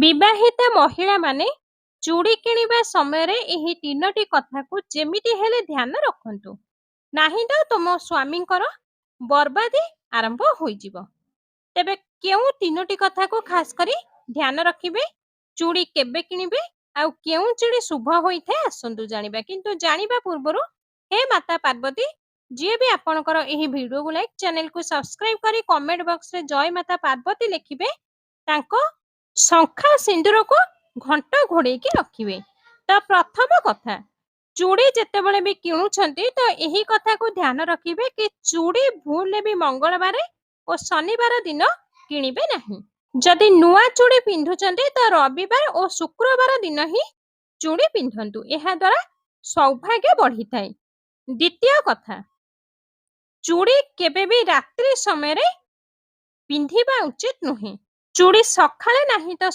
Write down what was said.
ବିବାହିତା ମହିଳାମାନେ ଚୁଡ଼ି କିଣିବା ସମୟରେ ଏହି ତିନୋଟି କଥାକୁ ଯେମିତି ହେଲେ ଧ୍ୟାନ ରଖନ୍ତୁ, ନାହିଁ ତ ତୁମ ସ୍ୱାମୀଙ୍କର ବର୍ବାଦୀ ଆରମ୍ଭ ହୋଇଯିବ। ତେବେ କେଉଁ ତିନୋଟି କଥାକୁ ଖାସ କରି ଧ୍ୟାନ ରଖିବେ, ଚୁଡ଼ି କେବେ କିଣିବେ, ଆଉ କେଉଁ ଚୁଡ଼ି ଶୁଭ ହୋଇଥାଏ ଆସନ୍ତୁ ଜାଣିବା। କିନ୍ତୁ ଜାଣିବା ପୂର୍ବରୁ ହେ ମାତା ପାର୍ବତୀ, ଯିଏ ବି ଆପଣଙ୍କର ଏହି ଭିଡ଼ିଓକୁ ଲାଇକ୍, ଚ୍ୟାନେଲକୁ ସବସ୍କ୍ରାଇବ କରି କମେଣ୍ଟ ବକ୍ସରେ ଜୟ ମାତା ପାର୍ବତୀ ଲେଖିବେ, ତାଙ୍କ ଶଙ୍ଖା ସିନ୍ଦୁରକୁ ଘଣ୍ଟ ଘୋଡ଼େଇକି ରଖିବେ। ତ ପ୍ରଥମ କଥା, ଚୁଡ଼ି ଯେତେବେଳେ ବି କିଣୁଛନ୍ତି ତ ଏହି କଥାକୁ ଧ୍ୟାନ ରଖିବେ କି ଚୁଡ଼ି ଭୁଲରେ ବି ମଙ୍ଗଳବାର ଓ ଶନିବାର ଦିନ କିଣିବେ ନାହିଁ। ଯଦି ନୂଆ ଚୁଡ଼ି ପିନ୍ଧୁଛନ୍ତି ତ ରବିବାର ଓ ଶୁକ୍ରବାର ଦିନ ହିଁ ଚୁଡ଼ି ପିନ୍ଧନ୍ତୁ, ଏହା ଦ୍ୱାରା ସୌଭାଗ୍ୟ ବଢ଼ିଥାଏ। ଦ୍ୱିତୀୟ କଥା, ଚୁଡ଼ି କେବେ ବି ରାତ୍ରି ସମୟରେ ପିନ୍ଧିବା ଉଚିତ ନୁହେଁ। ଚୁଡ଼ି ସକାଳେ ନାହିଁ ତ